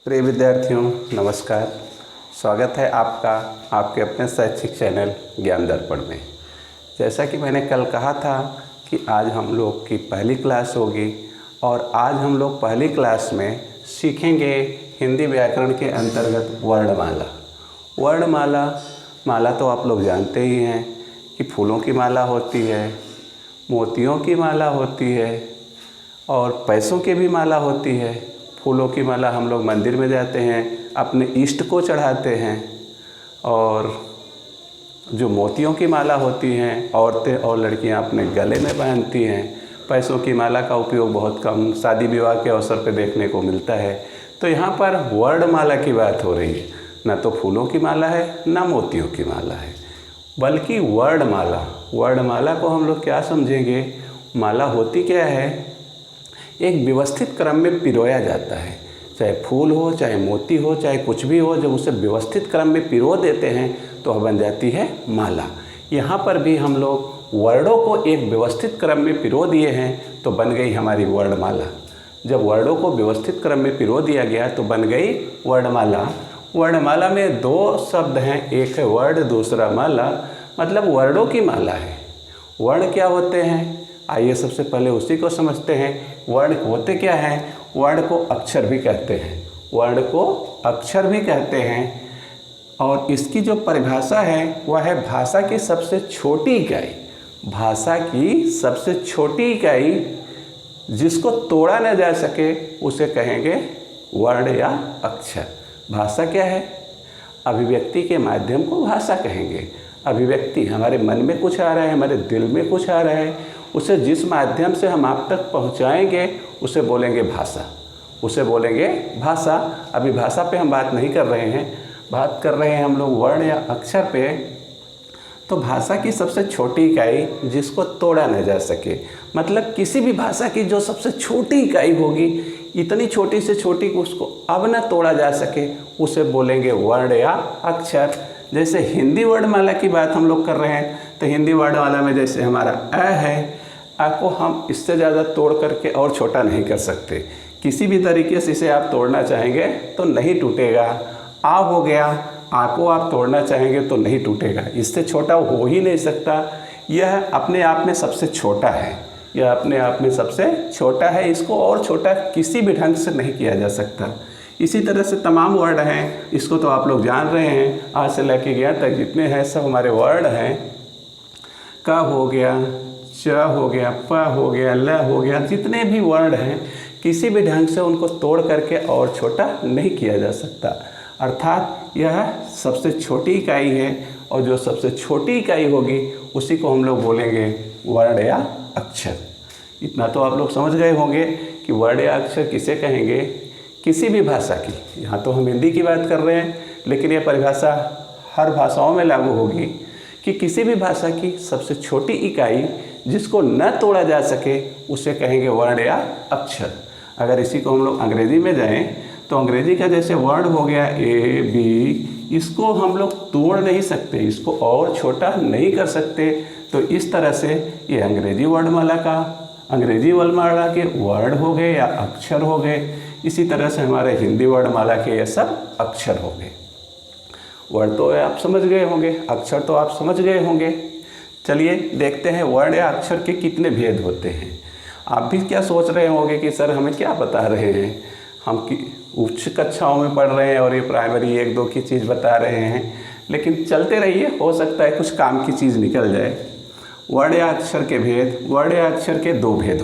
प्रिय विद्यार्थियों नमस्कार। स्वागत है आपका आपके अपने शैक्षिक चैनल ज्ञान दर्पण में। जैसा कि मैंने कल कहा था कि आज हम लोग की पहली क्लास होगी और आज हम लोग पहली क्लास में सीखेंगे हिंदी व्याकरण के अंतर्गत वर्णमाला। माला तो आप लोग जानते ही हैं कि फूलों की माला होती है, मोतियों की माला होती है और पैसों की भी माला होती है। फूलों की माला हम लोग मंदिर में जाते हैं, अपने इष्ट को चढ़ाते हैं, और जो मोतियों की माला होती हैं औरतें और लड़कियां अपने गले में पहनती हैं। पैसों की माला का उपयोग बहुत कम शादी विवाह के अवसर पर देखने को मिलता है। तो यहाँ पर वर्णमाला की बात हो रही है, ना तो फूलों की माला है ना मोतियों की माला है, बल्कि वर्णमाला को हम लोग क्या समझेंगे। माला होती क्या है, एक व्यवस्थित क्रम में पिरोया जाता है, चाहे फूल हो, चाहे मोती हो, चाहे कुछ भी हो, जब उसे व्यवस्थित क्रम में पिरो देते हैं तो वह बन जाती है माला। यहाँ पर भी हम लोग वर्णों को एक व्यवस्थित क्रम में पिरो दिए हैं तो बन गई हमारी वर्णमाला। जब वर्णों को व्यवस्थित क्रम में पिरो दिया गया तो बन गई वर्णमाला। वर्णमाला में दो शब्द हैं, एक है वर्ण, दूसरा माला, मतलब वर्णों की माला है। वर्ण क्या होते हैं, आइए सबसे पहले उसी को समझते हैं। वर्ण होते क्या हैं, वर्ण को अक्षर भी कहते हैं, और इसकी जो परिभाषा है वह है भाषा की सबसे छोटी इकाई जिसको तोड़ा न जा सके उसे कहेंगे वर्ण या अक्षर। भाषा क्या है, अभिव्यक्ति के माध्यम को भाषा कहेंगे। अभिव्यक्ति, हमारे मन में कुछ आ रहा है, हमारे दिल में कुछ आ रहा है, उसे जिस माध्यम से हम आप तक पहुंचाएंगे उसे बोलेंगे भाषा। अभी भाषा पे हम बात नहीं कर रहे हैं, बात कर रहे हैं हम लोग वर्ण या अक्षर पे। तो भाषा की सबसे छोटी इकाई जिसको तोड़ा न जा सके, मतलब किसी भी भाषा की जो सबसे छोटी इकाई होगी, इतनी छोटी से छोटी को उसको अब न तोड़ा जा सके, उसे बोलेंगे वर्ण या अक्षर। जैसे हिंदी वर्णमाला की बात हम लोग कर रहे हैं, तो हिंदी वर्णमाला में जैसे हमारा अ है, अ को हम इससे ज़्यादा तोड़ करके और छोटा नहीं कर सकते। किसी भी तरीके से इसे आप तोड़ना चाहेंगे तो नहीं टूटेगा। आ हो गया, आ को आप तोड़ना चाहेंगे तो नहीं टूटेगा, इससे छोटा हो ही नहीं सकता। यह अपने आप में सबसे छोटा है, इसको और छोटा किसी भी ढंग से नहीं किया जा सकता। इसी तरह से तमाम वर्ण हैं, इसको तो आप लोग जान रहे हैं, आज से लेके गया तक जितने हैं सब हमारे वर्ण हैं। क हो गया, च हो गया, प हो गया, ल हो गया, जितने भी वर्ण हैं किसी भी ढंग से उनको तोड़ करके और छोटा नहीं किया जा सकता। अर्थात यह सबसे छोटी इकाई है, और जो सबसे छोटी इकाई होगी उसी को हम लोग बोलेंगे वर्ण या अक्षर। इतना तो आप लोग समझ गए होंगे कि वर्ण या अक्षर किसे कहेंगे। किसी भी भाषा की, यहाँ तो हम हिंदी की बात कर रहे हैं, लेकिन यह परिभाषा हर भाषाओं में लागू होगी कि किसी भी भाषा की सबसे छोटी इकाई जिसको न तोड़ा जा सके उसे कहेंगे वर्ण या अक्षर। अगर इसी को हम लोग अंग्रेजी में जाएं तो अंग्रेजी का जैसे वर्ण हो गया ए बी, इसको हम लोग तोड़ नहीं सकते, इसको और छोटा नहीं कर सकते। तो इस तरह से ये अंग्रेजी वर्णमाला के वर्ण हो गए या अक्षर हो गए। इसी तरह से हमारे हिंदी वर्णमाला के ये सब अक्षर हो गए। वर्ण तो आप समझ गए होंगे, अक्षर तो आप समझ गए होंगे। चलिए देखते हैं वर्ण या अक्षर के कितने भेद होते हैं। आप भी क्या सोच रहे होंगे कि सर हमें क्या बता रहे हैं, हम उच्च कक्षाओं में पढ़ रहे हैं और ये प्राइमरी 1-2 की चीज़ बता रहे हैं, लेकिन चलते रहिए, हो सकता है कुछ काम की चीज़ निकल जाए। वर्ण या अक्षर के भेद, वर्ण या अक्षर के दो भेद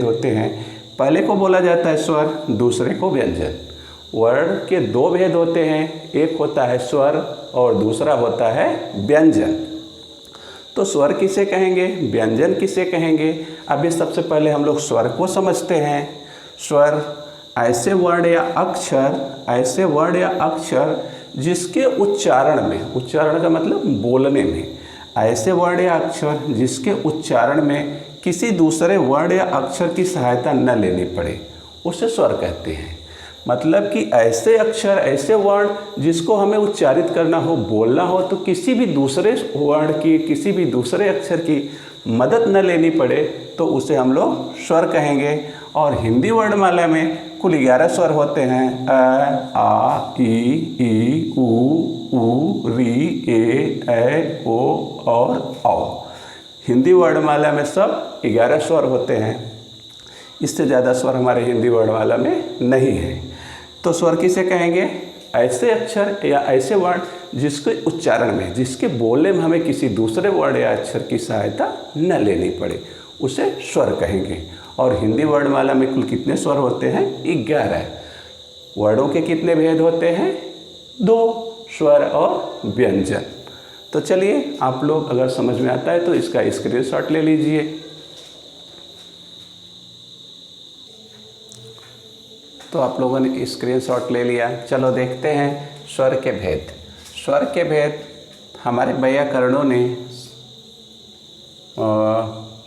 होते हैं। पहले को बोला जाता है स्वर, दूसरे को व्यंजन। वर्ण के दो भेद होते हैं, एक होता है स्वर और दूसरा होता है व्यंजन। तो स्वर किसे कहेंगे, व्यंजन किसे कहेंगे। अभी सबसे पहले हम लोग स्वर को समझते हैं। स्वर ऐसे वर्ण या अक्षर जिसके उच्चारण का मतलब बोलने में, ऐसे वर्ण या अक्षर जिसके उच्चारण में किसी दूसरे वर्ण या अक्षर की सहायता न लेनी पड़े, उसे स्वर कहते हैं। मतलब कि ऐसे अक्षर, ऐसे वर्ण जिसको हमें उच्चारित करना हो, बोलना हो, तो किसी भी दूसरे वर्ण की, किसी भी दूसरे अक्षर की मदद न लेनी पड़े, तो उसे हम लोग स्वर कहेंगे। और हिंदी वर्णमाला में कुल 11 स्वर होते हैं। अ, आ, ई, ऊ, री, ए, ओ और औ। हिंदी वर्णमाला में सब 11 स्वर होते हैं। इससे ज़्यादा स्वर हमारे हिंदी वर्णमाला में नहीं है। तो स्वर किसे कहेंगे? ऐसे अक्षर या ऐसे वर्ण जिसके उच्चारण में, जिसके बोलने में हमें किसी दूसरे वर्ण या अक्षर की सहायता न लेनी पड़े, उसे स्वर कहेंगे। और हिंदी वर्णमाला में कुल कितने स्वर होते हैं? 11। वर्णों के कितने भेद होते हैं? 2, स्वर और व्यंजन। तो चलिए, आप लोग अगर समझ में आता है तो इसका स्क्रीनशॉट ले लीजिए। तो आप लोगों ने स्क्रीनशॉट ले लिया। चलो देखते हैं स्वर के भेद। स्वर के भेद हमारे व्याकरणों ने,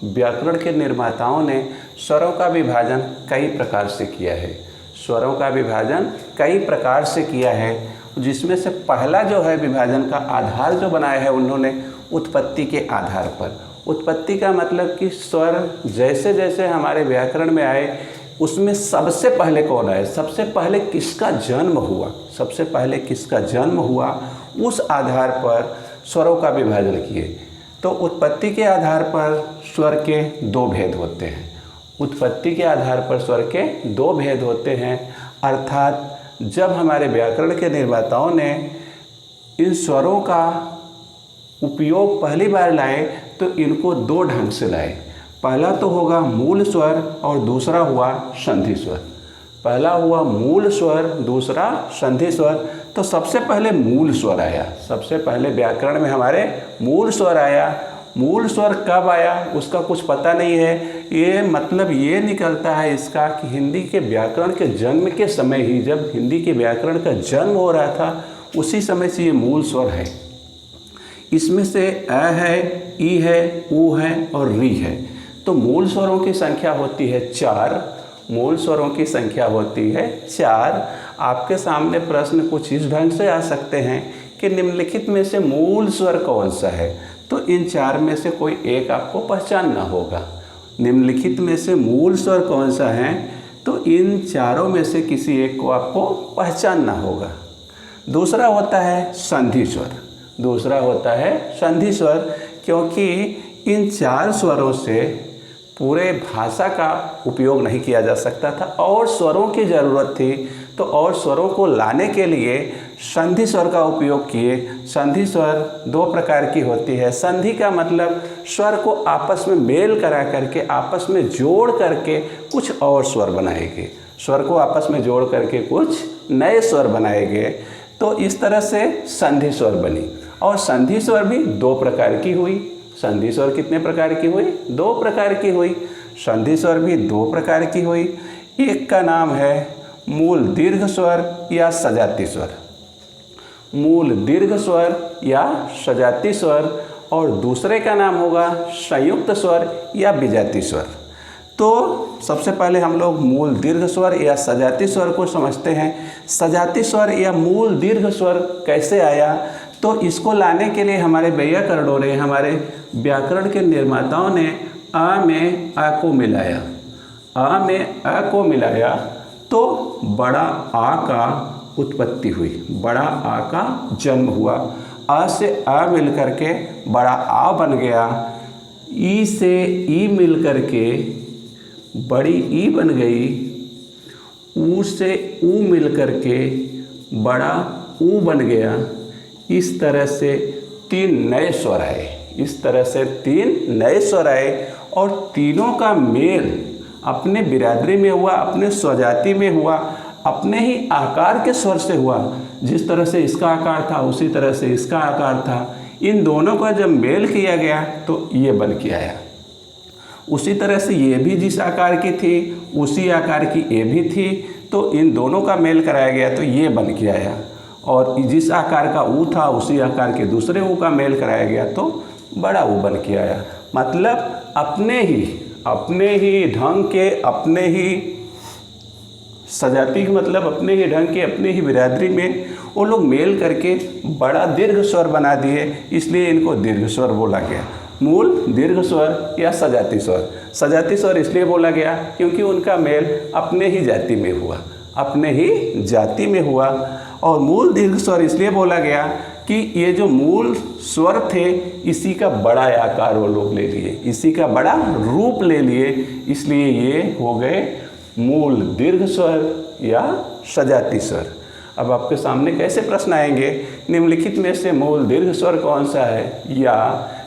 व्याकरण के निर्माताओं ने स्वरों का विभाजन कई प्रकार से किया है। स्वरों का विभाजन कई प्रकार से किया है, जिसमें से पहला जो है विभाजन का आधार जो बनाया है उन्होंने उत्पत्ति के आधार पर। उत्पत्ति का मतलब कि स्वर जैसे जैसे हमारे व्याकरण में आए, उसमें सबसे पहले कौन आए, सबसे पहले किसका जन्म हुआ, सबसे पहले किसका जन्म हुआ, उस आधार पर स्वरों का विभाजन किए। तो उत्पत्ति के आधार पर स्वर के 2 भेद होते हैं। उत्पत्ति के आधार पर स्वर के 2 भेद होते हैं। अर्थात जब हमारे व्याकरण के निर्माताओं ने इन स्वरों का उपयोग पहली बार लाए तो इनको 2 ढंग से लाए। पहला तो होगा मूल स्वर और दूसरा हुआ संधि स्वर। पहला हुआ मूल स्वर, दूसरा संधि स्वर। तो सबसे पहले मूल स्वर आया, सबसे पहले व्याकरण में हमारे मूल स्वर आया। मूल स्वर कब आया उसका कुछ पता नहीं है। ये मतलब ये निकलता है इसका कि हिंदी के व्याकरण के जन्म के समय ही, जब हिंदी के व्याकरण का जन्म हो रहा था, उसी समय से ये मूल स्वर है। इसमें से अ है, ई है, ऊ है और री है। तो मूल स्वरों की संख्या होती है 4। मूल स्वरों की संख्या होती है 4। आपके सामने प्रश्न कुछ इस ढंग से आ सकते हैं कि निम्नलिखित में से मूल स्वर कौन सा है? तो इन 4 में से कोई एक आपको पहचानना होगा। निम्नलिखित में से मूल स्वर कौन सा है? तो इन चारों में से किसी एक को आपको पहचानना होगा। दूसरा होता है संधि स्वर। दूसरा होता है संधि स्वर, क्योंकि इन 4 स्वरों से पूरे भाषा का उपयोग नहीं किया जा सकता था और स्वरों की ज़रूरत थी। तो और स्वरों को लाने के लिए संधि स्वर का उपयोग किए। संधि स्वर 2 प्रकार की होती है। संधि का मतलब स्वर को आपस में मेल करा करके, आपस में जोड़ करके कुछ और स्वर बनाए गए। स्वर को आपस में जोड़ करके कुछ नए स्वर बनाए गए। तो इस तरह से संधि स्वर बनी। और संधि स्वर भी 2 प्रकार की हुई। संधि स्वर कितने प्रकार की हुई? 2 प्रकार की हुई। संधि स्वर भी 2 प्रकार की हुई। एक का नाम है मूल दीर्घ स्वर या सजाती स्वर। मूल दीर्घ स्वर या सजाती स्वर। और दूसरे का नाम होगा संयुक्त स्वर या विजाती स्वर। तो सबसे पहले हम लोग मूल दीर्घ स्वर या सजाती स्वर को समझते हैं। सजाती स्वर या मूल दीर्घ स्वर कैसे आया? तो इसको लाने के लिए हमारे व्याकरणों ने, हमारे व्याकरण के निर्माताओं ने आ में आ को मिलाया। आ में आ को मिलाया तो बड़ा आ का उत्पत्ति हुई, बड़ा आ का जन्म हुआ। आ से आ मिल करके बड़ा आ बन गया। ई से ई मिल करके बड़ी ई बन गई। ऊ से ऊ मिल करके बड़ा ऊ बन गया। इस तरह से 3 नए स्वर आए। इस तरह से 3 नए स्वर आए और तीनों का मेल अपने बिरादरी में हुआ, अपने स्वजाति में हुआ, अपने ही आकार के स्वर से हुआ। जिस तरह से इसका आकार था उसी तरह से इसका आकार था। इन दोनों का जब मेल किया गया तो ये बन के आया। उसी तरह से ये भी जिस आकार की थी उसी आकार की ये भी थी। तो इन दोनों का मेल कराया गया तो ये बन के आया। और जिस आकार का ऊ था उसी आकार के दूसरे ऊ का मेल कराया गया तो बड़ा ऊ बन के आया। मतलब अपने ही ढंग के, अपने ही सजाती, मतलब अपने ही ढंग के, अपने ही बिरादरी में वो लोग मेल करके बड़ा दीर्घ स्वर बना दिए। इसलिए इनको दीर्घ स्वर बोला गया। मूल दीर्घ स्वर या सजाती स्वर। सजाती स्वर इसलिए बोला गया क्योंकि उनका मेल अपने ही जाति में हुआ। अपने ही जाति में हुआ। और मूल दीर्घ स्वर इसलिए बोला गया कि ये जो मूल स्वर थे इसी का बड़ा आकार वो लोग ले लिए, इसी का बड़ा रूप ले लिए, इसलिए ये हो गए मूल दीर्घ स्वर या सजाती स्वर। अब आपके सामने कैसे प्रश्न आएंगे, निम्नलिखित में से मूल दीर्घ स्वर कौन सा है या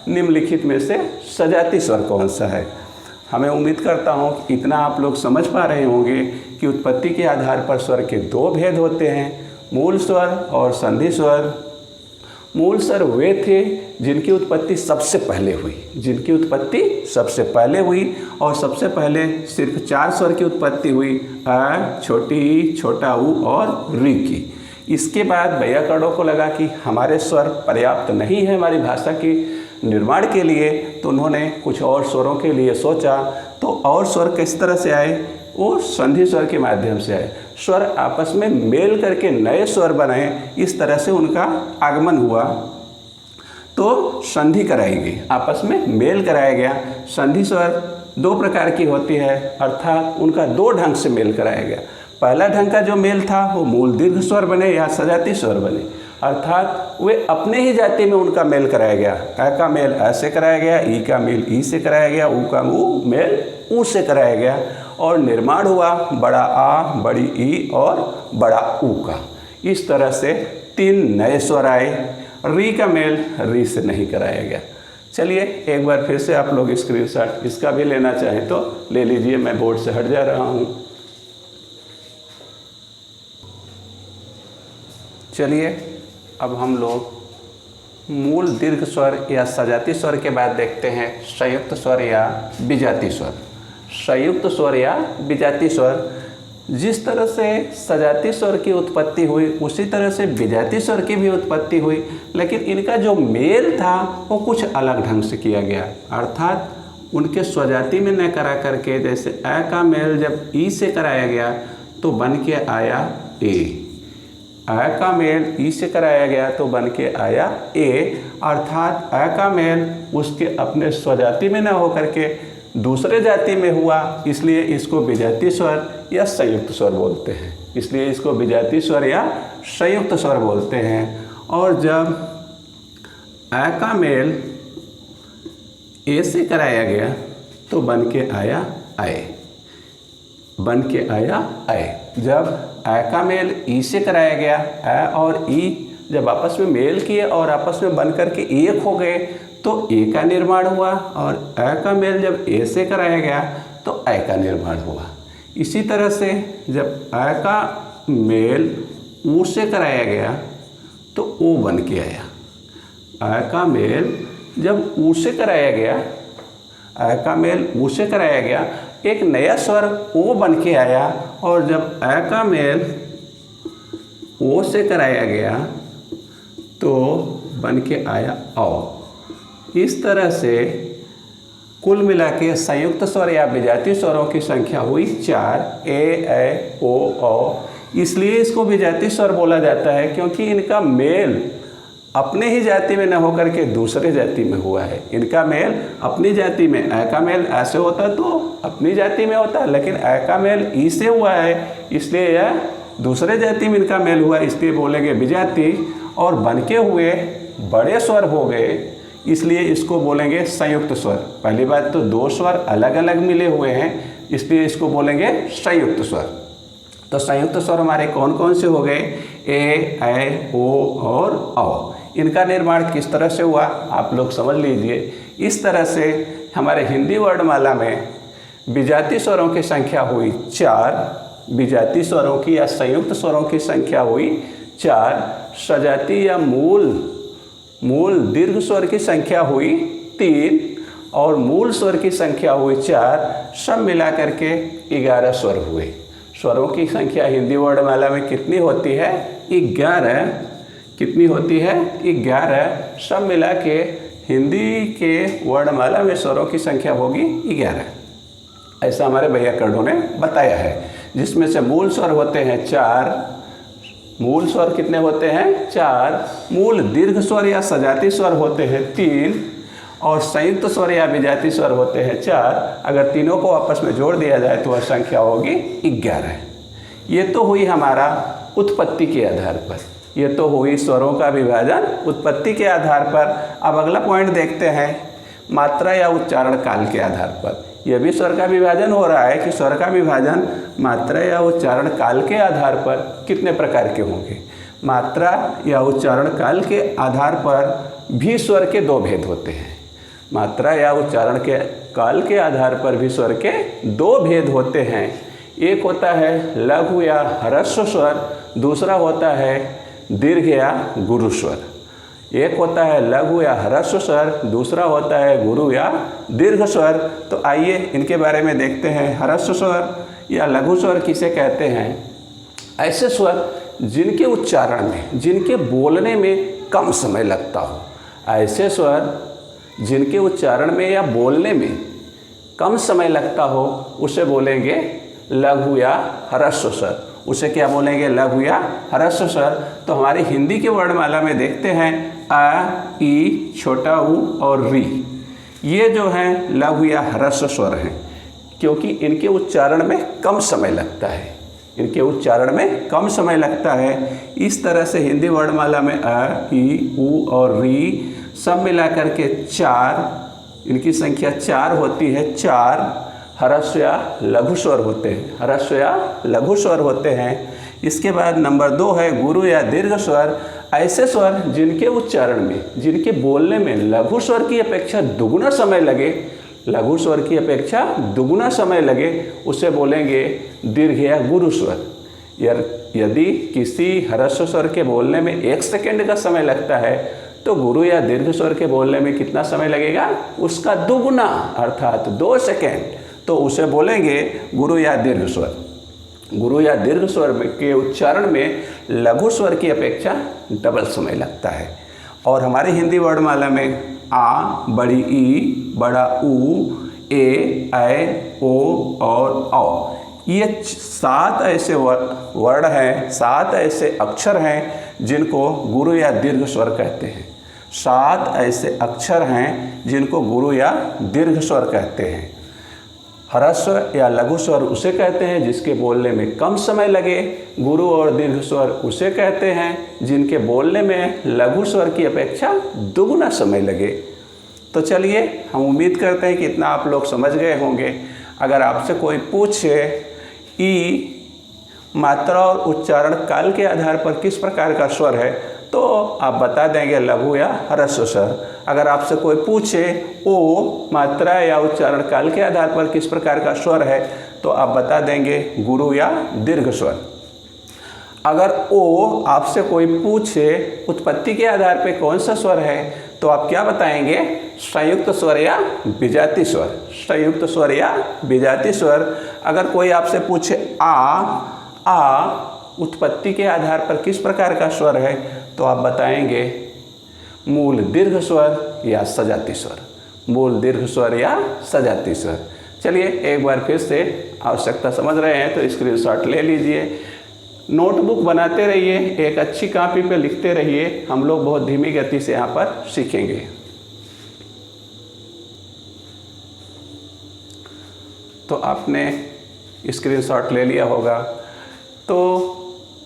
निम्नलिखित में से सजाती स्वर कौन सा है। हमें उम्मीद करता हूँ कि इतना आप लोग समझ पा रहे होंगे कि उत्पत्ति के आधार पर स्वर के दो भेद होते हैं, मूल स्वर और संधि स्वर। मूल स्वर वे थे जिनकी उत्पत्ति सबसे पहले हुई, जिनकी उत्पत्ति सबसे पहले हुई, और सबसे पहले सिर्फ 4 स्वर की उत्पत्ति हुई, अ, छोटी ई, छोटा ऊ और री की। इसके बाद वैयाकरणों को लगा कि हमारे स्वर पर्याप्त नहीं है हमारी भाषा के निर्माण के लिए, तो उन्होंने कुछ और स्वरों के लिए सोचा। तो और स्वर किस तरह से आए, वो संधि स्वर के माध्यम से आए। स्वर आपस में मेल करके नए स्वर बनाए, इस तरह से उनका आगमन हुआ। तो संधि कराई गई, आपस में मेल कराया गया। संधि स्वर 2 प्रकार की होती है, अर्थात उनका 2 ढंग से मेल कराया गया। पहला ढंग का जो मेल था वो मूल दीर्घ स्वर बने या सजाती स्वर बने, अर्थात वे अपने ही जाति में उनका मेल कराया गया। अ का मेल अ से कराया गया, ई का मेल ई से कराया गया, ऊ का मेल ऊ से कराया गया, और निर्माण हुआ बड़ा आ, बड़ी ई और बड़ा ऊ का। इस तरह से 3 नए स्वर आए। री का मेल री से नहीं कराया गया। चलिए एक बार फिर से आप लोग स्क्रीनशॉट इसका भी लेना चाहें तो ले लीजिए, मैं बोर्ड से हट जा रहा हूँ। चलिए अब हम लोग मूल दीर्घ स्वर या सजाती स्वर के बाद देखते हैं संयुक्त स्वर या विजाती स्वर। संयुक्त स्वर या विजाती स्वर, जिस तरह से सजाती स्वर की उत्पत्ति हुई उसी तरह से विजाती स्वर की भी उत्पत्ति हुई, लेकिन इनका जो मेल था वो कुछ अलग ढंग से किया गया। अर्थात उनके स्वजाति में न करा करके, जैसे अ का मेल जब ई से कराया गया तो बन के आया ए, अ का मेल ई से कराया गया तो बन के आया ए, अर्थात अ का मेल उसके अपने स्वजाति में न हो करके दूसरे जाति में हुआ, इसलिए इसको विजाती स्वर या संयुक्त स्वर बोलते हैं। इसलिए इसको विजाती स्वर या संयुक्त स्वर बोलते हैं। और जब अ का मेल ए से कराया गया तो बन के आया आए, बन के आया आए। जब अ का मेल ई से कराया गया, अ और ई जब आपस में मेल किए और आपस में बन करके एक हो गए तो ए का निर्माण हुआ, और अ का मेल जब ए से कराया गया तो अ का निर्माण हुआ। इसी तरह से जब अ का मेल ऊ से कराया गया तो ओ बन के आया। अ का मेल जब ऊ से कराया गया, अ का मेल ऊ से कराया गया, एक नया स्वर ओ बन के आया, और जब अ का मेल ओ से कराया गया तो बन के आया औ। इस तरह से कुल मिला के संयुक्त स्वर या विजाती स्वरों की संख्या हुई 4, ए, ऐ, ओ, औ। इसलिए इसको विजाती स्वर बोला जाता है क्योंकि इनका मेल अपने ही जाति में न होकर के दूसरे जाति में हुआ है। इनका मेल अपनी जाति में, अ का मेल ऐसे होता तो अपनी जाति में होता, लेकिन अ का मेल ई से हुआ है, इसलिए यह दूसरे जाति में इनका मेल हुआ, इसलिए बोलेंगे विजाती। और बनके हुए बड़े स्वर हो गए, इसलिए इसको बोलेंगे संयुक्त स्वर। पहली बात तो 2 स्वर अलग अलग मिले हुए हैं, इसलिए इसको बोलेंगे संयुक्त स्वर। तो संयुक्त स्वर हमारे कौन कौन से हो गए, ए, ऐ, ओ और औ। इनका निर्माण किस तरह से हुआ आप लोग समझ लीजिए। इस तरह से हमारे हिंदी वर्णमाला में विजाती स्वरों की संख्या हुई 4, विजाती स्वरों की या संयुक्त स्वरों की संख्या हुई 4, सजाती या मूल दीर्घ स्वर की संख्या हुई 3, और मूल स्वर की संख्या हुई 4। सब मिला करके 11 स्वर हुए। स्वरों की संख्या हिंदी वर्णमाला में कितनी होती है, 11। कितनी होती है, 11। सब मिला के हिंदी के वर्णमाला में स्वरों की संख्या होगी 11। ऐसा हमारे वैयाकरणों ने बताया है, जिसमें से मूल स्वर होते हैं 4। मूल स्वर कितने होते हैं, 4। मूल दीर्घ स्वर या सजाती स्वर होते हैं 3, और संयुक्त स्वर या विजाती स्वर होते हैं 4। अगर तीनों को आपस में जोड़ दिया जाए तो वह संख्या होगी 11। ये तो हुई हमारा उत्पत्ति के आधार पर, ये तो हुई स्वरों का विभाजन उत्पत्ति के आधार पर। अब अगला पॉइंट देखते हैं, मात्रा या उच्चारण काल के आधार पर। यह भी स्वर का विभाजन हो रहा है कि स्वर का विभाजन मात्रा या उच्चारण काल के आधार पर कितने प्रकार के होंगे। मात्रा या उच्चारण काल के आधार पर भी स्वर के दो भेद होते हैं। मात्रा या उच्चारण के काल के आधार पर भी स्वर के दो भेद होते हैं। एक होता है लघु या ह्रस्व स्वर, दूसरा होता है दीर्घ या गुरु स्वर। एक होता है लघु या ह्रस्व स्वर, दूसरा होता है गुरु या दीर्घ स्वर। तो आइए इनके बारे में देखते हैं। ह्रस्व स्वर या लघु स्वर किसे कहते हैं? ऐसे स्वर जिनके उच्चारण में, जिनके बोलने में कम समय लगता हो। ऐसे स्वर जिनके उच्चारण में या बोलने में कम समय लगता हो उसे बोलेंगे लघु या ह्रस्व स्वर। उसे क्या बोलेंगे? लघु या ह्रस्व स्वर। तो हमारी हिंदी के वर्णमाला में देखते हैं अ, ई, छोटा ऊ और री, ये जो हैं लघु या ह्रस्व स्वर हैं, क्योंकि इनके उच्चारण में कम समय लगता है। इनके उच्चारण में कम समय लगता है। इस तरह से हिंदी वर्णमाला में अ, ई, ऊ और री सब मिलाकर के 4, इनकी संख्या 4 होती है। 4 ह्रस्व या लघु स्वर होते हैं, ह्रस्व या लघु स्वर होते हैं। इसके बाद नंबर 2 है गुरु या दीर्घ स्वर। ऐसे स्वर जिनके उच्चारण में, जिनके बोलने में लघु स्वर की अपेक्षा दुगुना समय लगे, लघु स्वर की अपेक्षा दुगुना समय लगे, उसे बोलेंगे दीर्घ या गुरु स्वर। यदि किसी ह्रस्व स्वर के बोलने में 1 सेकंड का समय लगता है तो गुरु या दीर्घ स्वर के बोलने में कितना समय लगेगा? उसका दुगुना, अर्थात 2 सेकंड। तो उसे बोलेंगे गुरु या दीर्घ स्वर। गुरु या दीर्घ स्वर के उच्चारण में लघु स्वर की अपेक्षा डबल समय लगता है। और हमारी हिंदी वर्णमाला में आ, बड़ी ई, बड़ा ऊ, ए, ऐ, ओ और औ, ये 7 ऐसे वर्ण हैं, 7 ऐसे अक्षर हैं जिनको गुरु या दीर्घ स्वर कहते हैं। 7 ऐसे अक्षर हैं जिनको गुरु या दीर्घ स्वर कहते हैं। ह्रस्व या लघु स्वर उसे कहते हैं जिसके बोलने में कम समय लगे। गुरु और दीर्घ स्वर उसे कहते हैं जिनके बोलने में लघु स्वर की अपेक्षा दुगुना समय लगे। तो चलिए, हम उम्मीद करते हैं कि इतना आप लोग समझ गए होंगे। अगर आपसे कोई पूछे ई मात्रा और उच्चारण काल के आधार पर किस प्रकार का स्वर है, तो आप बता देंगे लघु या ह्रस्व स्वर। अगर आपसे कोई पूछे ओ मात्रा या उच्चारण काल के आधार पर किस प्रकार का स्वर है, तो आप बता देंगे गुरु या दीर्घ स्वर। अगर ओ आपसे कोई पूछे उत्पत्ति के आधार पर कौन सा स्वर है, तो आप क्या बताएंगे? संयुक्त स्वर या विजाति स्वर। संयुक्त स्वर या विजाति स्वर। अगर कोई आपसे पूछे आ उत्पत्ति के आधार पर किस प्रकार का स्वर है, तो आप बताएंगे मूल दीर्घ स्वर या सजाती स्वर। मूल दीर्घ स्वर या सजाती स्वर। चलिए एक बार फिर से आवश्यकता समझ रहे हैं तो स्क्रीनशॉट ले लीजिए, नोटबुक बनाते रहिए, एक अच्छी कॉपी पे लिखते रहिए। हम लोग बहुत धीमी गति से यहाँ पर सीखेंगे। तो आपने स्क्रीनशॉट ले लिया होगा। तो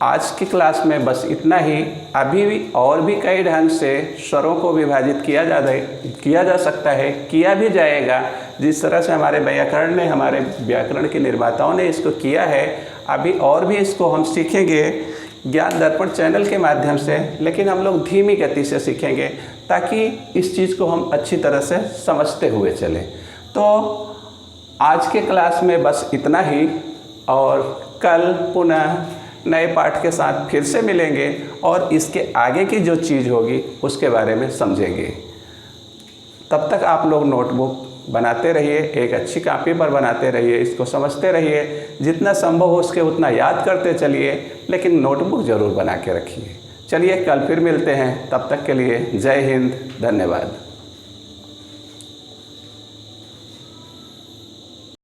आज की क्लास में बस इतना ही। अभी भी और भी कई ढंग से स्वरों को विभाजित किया जा सकता है, किया भी जाएगा। जिस तरह से हमारे व्याकरण के निर्माताओं ने इसको किया है, अभी और भी इसको हम सीखेंगे ज्ञान दर्पण चैनल के माध्यम से। लेकिन हम लोग धीमी गति से सीखेंगे ताकि इस चीज़ को हम अच्छी तरह से समझते हुए चलें। तो आज के क्लास में बस इतना ही, और कल पुनः नए पाठ के साथ फिर से मिलेंगे और इसके आगे की जो चीज़ होगी उसके बारे में समझेंगे। तब तक आप लोग नोटबुक बनाते रहिए, एक अच्छी कॉपी पर बनाते रहिए, इसको समझते रहिए, जितना संभव हो उसके उतना याद करते चलिए, लेकिन नोटबुक ज़रूर बना के रखिए। चलिए कल फिर मिलते हैं, तब तक के लिए जय हिंद, धन्यवाद।